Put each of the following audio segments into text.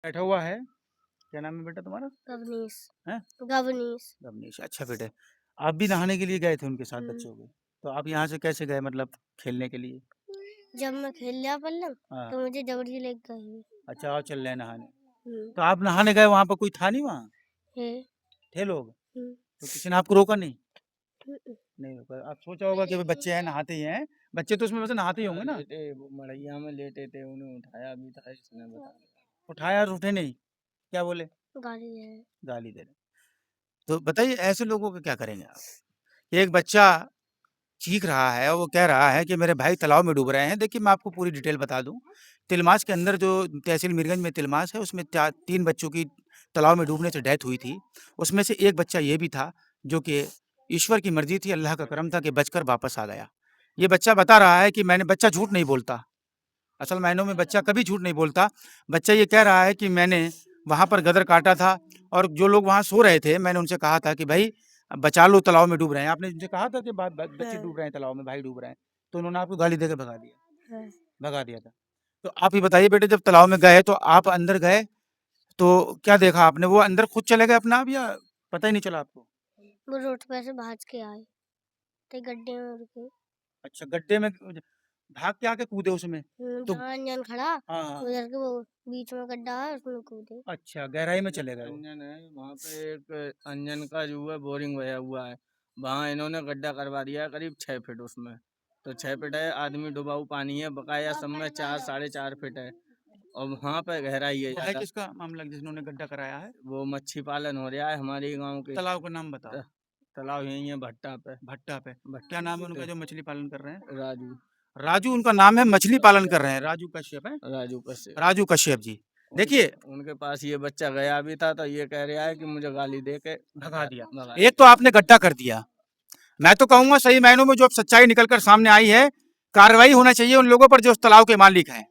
बैठा हुआ है। क्या नाम है बेटा तुम्हारा? गवनीश। हैं? गवनीश। रवनीश। अच्छा बेटे, आप भी नहाने के लिए गए थे उनके साथ हम्म। बच्चों के? तो आप यहाँ से कैसे गए, मतलब खेलने के लिए? जब मैं खेल लिया पल्लम हाँ। तो मुझे जबरदस्ती लेके गई। अच्छा, आओ चल रहे हैं नहाने। हम्म। तो आप नहाने गए, वहाँ पर कोई था नहीं वहाँ? है। थे लोग? हम्म। तो किसी ने आपको रोका नहीं? हम्म। नहीं रोका। आप सोचा होगा कि भाई बच्चे हैं, नहाते ही हैं। बच्चे तो उसमें वैसे नहाते ही होंगे ना? लेटे वो मड़ैया में लेटे थे, उन्हें उठाया भी था, इसने बताया। उठाया और उठे नहीं? क्या बोले? गाली है। गाली दे रहे। तो बताइए ऐसे लोगों का क्या करेंगे आप? एक बच्चा चीख रहा है और वो कह रहा है कि मेरे भाई तालाब में डूब रहे हैं। देखिए मैं आपको पूरी डिटेल बता दूं। तिलमास के अंदर जो तहसील मीरगंज में तिलमास है, उसमें 3 बच्चों की तालाब में डूबने से डेथ हुई थी। उसमें से एक बच्चा ये भी था जो कि ईश्वर की मर्जी थी, अल्लाह का करम था कि बचकर वापस आ गया। ये बच्चा बता रहा है कि मैंने, बच्चा झूठ नहीं बोलता, असल मायनों में बच्चा कभी झूठ नहीं बोलता। बच्चा ये कह रहा है कि मैंने वहाँ पर गदर काटा था और जो लोग वहाँ सो रहे थे मैंने उनसे कहा था कि भाई बचा लो, तालाब में डूब रहे हैं। आपने उनसे कहा था कि बच्चे हाँ। डूब रहे हैं तालाब में, भाई डूब रहे हैं, तो उन्होंने आपको गाली देकर हाँ। भगा दिया था। तो आप ये बताइए बेटे, जब तालाब में गए तो आप अंदर गए तो क्या देखा आपने? वो अंदर खुद चले गए अपना आप, या पता ही नहीं चला आपको? वो रोड पे से भाग के आए तो गड्ढे में रुके। अच्छा, गड्ढे में भाग के आके कूदे उसमें? तो जहाँ अंजन खड़ा हाँ हाँ। उधर के वो बीच में गड्ढा है उसमें कूदे। अच्छा, गहराई में चले गए वो। अंजन है वहाँ पे, एक अंजन का जो है बोरिंग बया हुआ है, वहाँ इन्होंने गड्ढा करवा दिया है करीब 6 फीट उसमें। तो 6 फीट है, आदमी डुबाऊ पानी है, बकाया सब में 4 साढ़े 4 फीट है, और वहाँ पे गहराई है वो है ज्यादा। किसका मामला जिन्होंने गड्ढा कराया है? वो मच्छी पालन हो रहा है हमारे गांव के। तालाब का नाम बताओ। तालाब यही है भट्टा पे। भट्टा पे। भट्टा क्या नाम है उनका जो मछली पालन कर रहे हैं? राजू। राजू उनका नाम है, मछली पालन कर रहे हैं, राजू कश्यप है। राजू कश्यप। राजू कश्यप जी। देखिए उनके पास ये बच्चा गया भी था, तो ये कह रहा है कि मुझे गाली दे के भगा दिया। भगा एक तो आपने गड्ढा कर दिया, मैं तो कहूंगा सही मायनों में जो अब सच्चाई निकलकर सामने आई है, कार्रवाई होना चाहिए उन लोगों पर जो उस तालाब के मालिक हैं।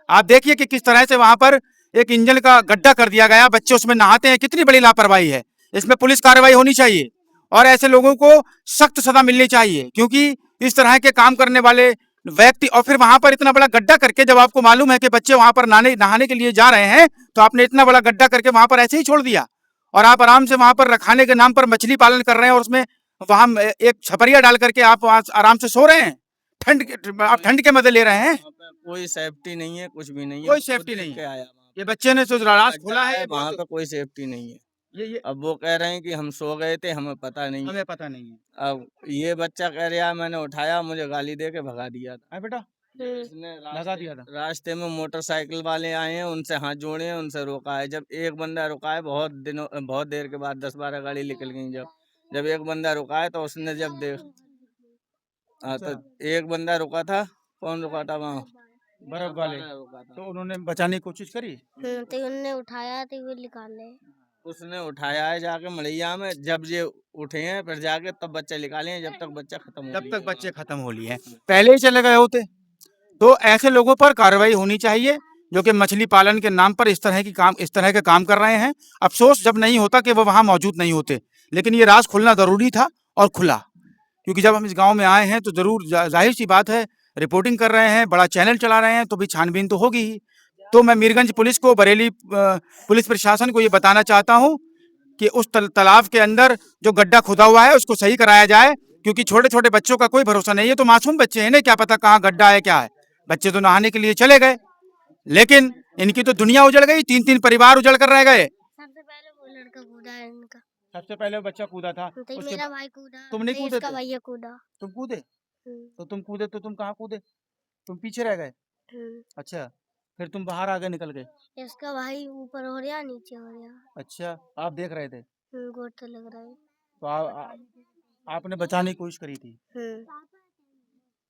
आप देखिए कि किस तरह से वहां पर एक इंजन का गड्ढा कर दिया गया, बच्चे उसमें नहाते हैं, कितनी बड़ी लापरवाही है। इसमें पुलिस कार्रवाई होनी चाहिए और ऐसे लोगों को सख्त सजा मिलनी चाहिए, क्योंकि इस तरह के काम करने वाले व्यक्ति, और फिर वहां पर इतना बड़ा गड्ढा करके, जब आपको मालूम है कि बच्चे वहां पर नहाने के लिए जा रहे हैं, तो आपने इतना बड़ा गड्ढा करके वहां पर ऐसे ही छोड़ दिया और आप आराम से वहां पर रखाने के नाम पर मछली पालन कर रहे हैं और उसमें वहां एक छपरिया डाल करके आप वहां आराम से सो रहे हैं। आप ठंड के मजे ले रहे हैं। वहाँ पे कोई सेफ्टी नहीं है, कुछ भी नहीं है, कोई खुद सेफ्टी देख नहीं के है। आया वहाँ ये पे। बच्चे ने जो रास्ता खोला है, वहाँ पे कोई सेफ्टी नहीं है। ये अब वो कह रहे हैं कि हम सो गए थे, हमें पता नहीं। हमें पता नहीं है। अब ये बच्चा कह रहा है मैंने उठाया, मुझे गाली दे के भगा दिया था। है बेटा, इसने भगा दिया था। रास्ते में मोटरसाइकिल वाले आए हैं, उनसे हाथ जोड़े हैं, उनसे रोका है। जब एक बंदा रुका है, बहुत देर के बाद 10-12 गाड़ी निकल गई। जब एक बंदा रुका है तो उसने जब देख, हाँ, तो एक बंदा रुका था। कौन रुका था वहाँ? बर्फ वाले रुका था। तो उन्होंने बचाने की कोशिश करी। तो उनने उठाया तो वो निकाले। उसने उठाया है जाके मड़ैया में, जब ये उठे हैं फिर जाके तब बच्चे निकाले हैं, जब तक बच्चा खत्म हो जब लिया तक है बच्चे वहाँ। खत्म हो लिए हैं, पहले ही चले गए होते। तो ऐसे लोगों पर कार्रवाई होनी चाहिए जो कि मछली पालन के नाम पर इस तरह के काम कर रहे हैं। अफसोस जब नहीं होता कि वो वहां मौजूद नहीं होते, लेकिन ये राज खुलना जरूरी था और खुला, क्योंकि जब हम इस गांव में आए हैं तो जरूर जाहिर सी बात है, रिपोर्टिंग कर रहे हैं, बड़ा चैनल चला रहे हैं, तो भी छानबीन तो होगी ही। तो मैं मीरगंज पुलिस को, बरेली पुलिस प्रशासन को ये बताना चाहता हूँ कि उस तालाब के अंदर जो गड्ढा खुदा हुआ है उसको सही कराया जाए, क्योंकि छोटे छोटे बच्चों का कोई भरोसा नहीं है। तो मासूम बच्चे हैं ना, क्या पता कहाँ गड्ढा है क्या है। बच्चे तो नहाने के लिए चले गए, लेकिन इनकी तो दुनिया उजड़ गई, 3-3 परिवार उजड़ कर रह गए। सबसे पहले वो लड़का कूदा है इनका। सबसे पहले बच्चा कूदा था, तो उसके मेरा भाई कूदा, तुम नहीं तो कूदे इसका थे? भैया कूदा। तुम कूदे? तो तुम कूदे तो तुम कहाँ कूदे? तुम पीछे रह गए? अच्छा, फिर तुम बाहर आगे निकल गए। इसका भाई ऊपर हो रहा नीचे हो रहा। अच्छा, आप देख रहे थे? गोद तो लग रहा है। तो आपने बचाने की कोशिश करी थी?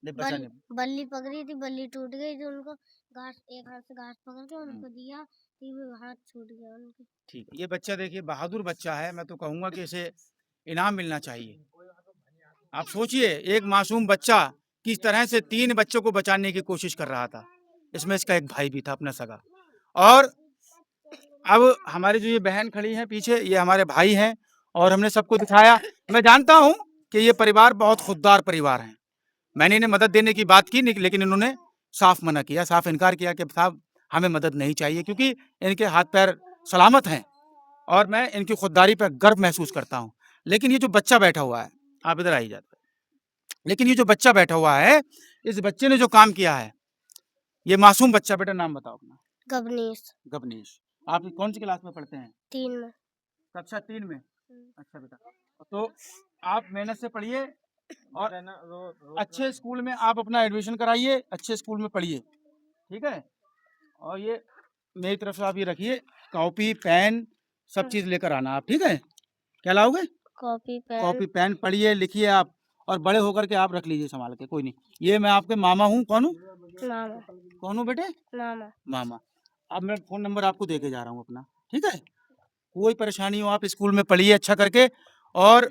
नहीं बचाने। बल्ली पकड़ी थी, बल्ली टूट गई थी, उनको घास, एक हाथ से घास पकड़ के उनको दिया तो वो हाथ छूट गया उनके। ठीक, ये बच्चा देखिए बहादुर बच्चा है, मैं तो कहूंगा कि इसे इनाम मिलना चाहिए। आप सोचिए, एक मासूम बच्चा किस तरह से 3 बच्चों को बचाने की कोशिश कर रहा था, इसमें इसका एक भाई भी था अपना सगा। और अब हमारी जो ये बहन खड़ी है पीछे, ये हमारे भाई हैं और हमने सबको दिखाया। मैं जानता हूं कि ये परिवार बहुत खुददार परिवार है। मैंने इन्हें मदद देने की बात की, लेकिन इन्होंने साफ मना किया, साफ इनकार किया कि साहब हमें मदद नहीं चाहिए, क्योंकि इनके हाथ पैर सलामत हैं और मैं इनकी खुददारी पर गर्व महसूस करता हूँ। लेकिन ये जो बच्चा बैठा हुआ है, आप इधर आइए जाते, लेकिन ये जो बच्चा बैठा हुआ है, इस बच्चे ने जो काम किया है, ये मासूम बच्चा, बेटा नाम बताओ अपना। गबनीश गबनीश। आप कौन सी क्लास में पढ़ते हैं? 3 में। कक्षा 3 में। अच्छा बेटा, तो आप मेहनत से पढ़िए और अच्छे स्कूल में आप अपना एडमिशन कराइए, अच्छे स्कूल में पढ़िए, ठीक है। और ये मेरी तरफ से आप ये रखिए, कॉपी पेन सब चीज़ लेकर आना आप, ठीक है। क्या लाओगे? Copy copy pen. पेन, पढ़िए लिखिए आप, और बड़े होकर के आप रख लीजिए संभाल के, कोई नहीं। ये मैं आपके मामा हूँ। कौन हूँ? मामा। कौन हूँ बेटे? मामा। मामा। अब मैं फ़ोन नंबर आपको दे के जा रहा हूँ अपना, ठीक है। कोई परेशानी हो आप स्कूल में पढ़िए अच्छा करके। और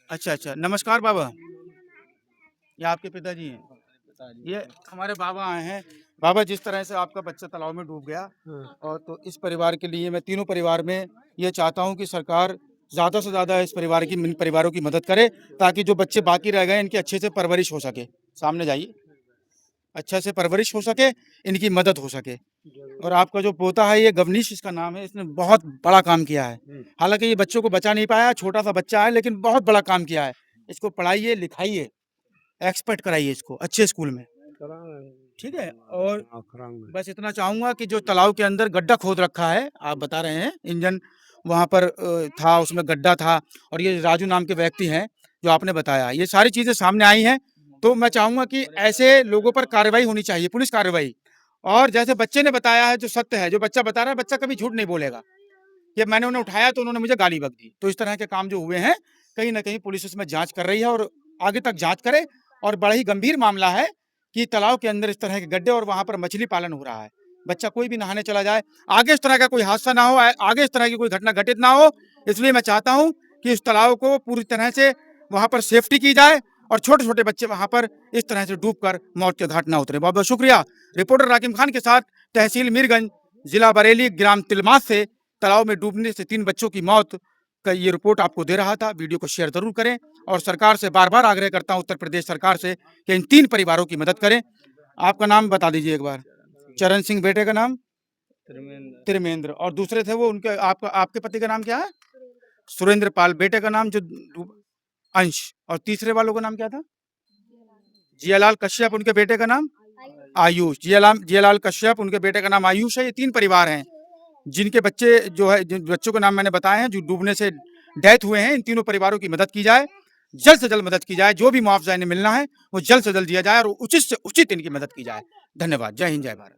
अच्छा अच्छा, नमस्कार बाबा, ये आपके पिताजी हैं। ये हमारे बाबा आए हैं। बाबा, जिस तरह से आपका बच्चा तालाब में डूब गया, और तो इस परिवार के लिए मैं तीनों परिवार में ये चाहता हूँ कि सरकार ज़्यादा से ज़्यादा इस परिवार की, इन परिवारों की मदद करे, ताकि जो बच्चे बाकी रह गए इनकी अच्छे से परवरिश हो सके। सामने जाइए, अच्छा से परवरिश हो सके, इनकी मदद हो सके। और आपका जो पोता है, ये गवनीश इसका नाम है, इसने बहुत बड़ा काम किया है। हालांकि ये बच्चों को बचा नहीं पाया, छोटा सा बच्चा है, लेकिन बहुत बड़ा काम किया है। इसको पढ़ाइए लिखाइए, एक्सपर्ट कराइए इसको अच्छे स्कूल में, ठीक है। और बस इतना चाहूँगा कि जो तालाब के अंदर गड्ढा खोद रखा है, आप बता रहे हैं इंजन वहाँ पर था, उसमें गड्ढा था, और ये राजू नाम के व्यक्ति हैं जो आपने बताया, ये सारी चीज़ें सामने आई हैं। तो मैं चाहूँगा कि ऐसे लोगों पर कार्रवाई होनी चाहिए, पुलिस कार्रवाई। और जैसे बच्चे ने बताया है, जो सत्य है, जो बच्चा बता रहा है, बच्चा कभी झूठ नहीं बोलेगा कि मैंने उन्हें उठाया तो उन्होंने मुझे गाली बक दी। तो इस तरह के काम जो हुए हैं, कहीं न कहीं पुलिस इसमें जाँच कर रही है, और आगे तक जाँच करे। और बड़ा ही गंभीर मामला है कि तालाब के अंदर इस तरह के गड्ढे, और वहाँ पर मछली पालन हो रहा है। बच्चा कोई भी नहाने चला जाए, आगे इस तरह का कोई हादसा ना हो, आगे इस तरह की कोई घटना घटित ना हो। इसलिए मैं चाहता हूँ कि इस तालाब को पूरी तरह से वहाँ पर सेफ्टी की जाए, और छोटे-छोटे बच्चे वहाँ पर इस तरह से डूबकर मौत के घाट ना उतरे। बहुत-बहुत शुक्रिया। रिपोर्टर राकिम खान के साथ, तहसील मीरगंज, जिला बरेली, ग्राम तिलमास से तालाब में डूबने से 3 बच्चों की मौत का ये रिपोर्ट आपको दे रहा था। वीडियो को शेयर ज़रूर करें, और सरकार से बार-बार आग्रह करता हूँ, उत्तर प्रदेश सरकार से, कि इन 3 परिवारों की मदद करें। आपका नाम बता दीजिए एक बार। चरण सिंह, बेटे का नाम? त्रिमेंद्र। और दूसरे थे वो, उनके आपके पति का नाम क्या है? सुरेंद्र पाल। बेटे का नाम जो अंश। और तीसरे वालों का नाम क्या था? जियालाल कश्यप। उनके बेटे का नाम? आयुष। जियालाल कश्यप, उनके बेटे का नाम आयुष है। ये 3 परिवार हैं जिनके बच्चे जो है, जिन बच्चों के नाम मैंने बताए हैं, जो डूबने से डेथ हुए हैं। इन तीनों परिवारों की मदद की जाए, जल्द से जल्द मदद की जाए। जो भी मुआवजा इन्हें मिलना है वो जल्द से जल्द दिया जाए, और उचित से उचित इनकी मदद की जाए। धन्यवाद। जय हिंद, जय भारत।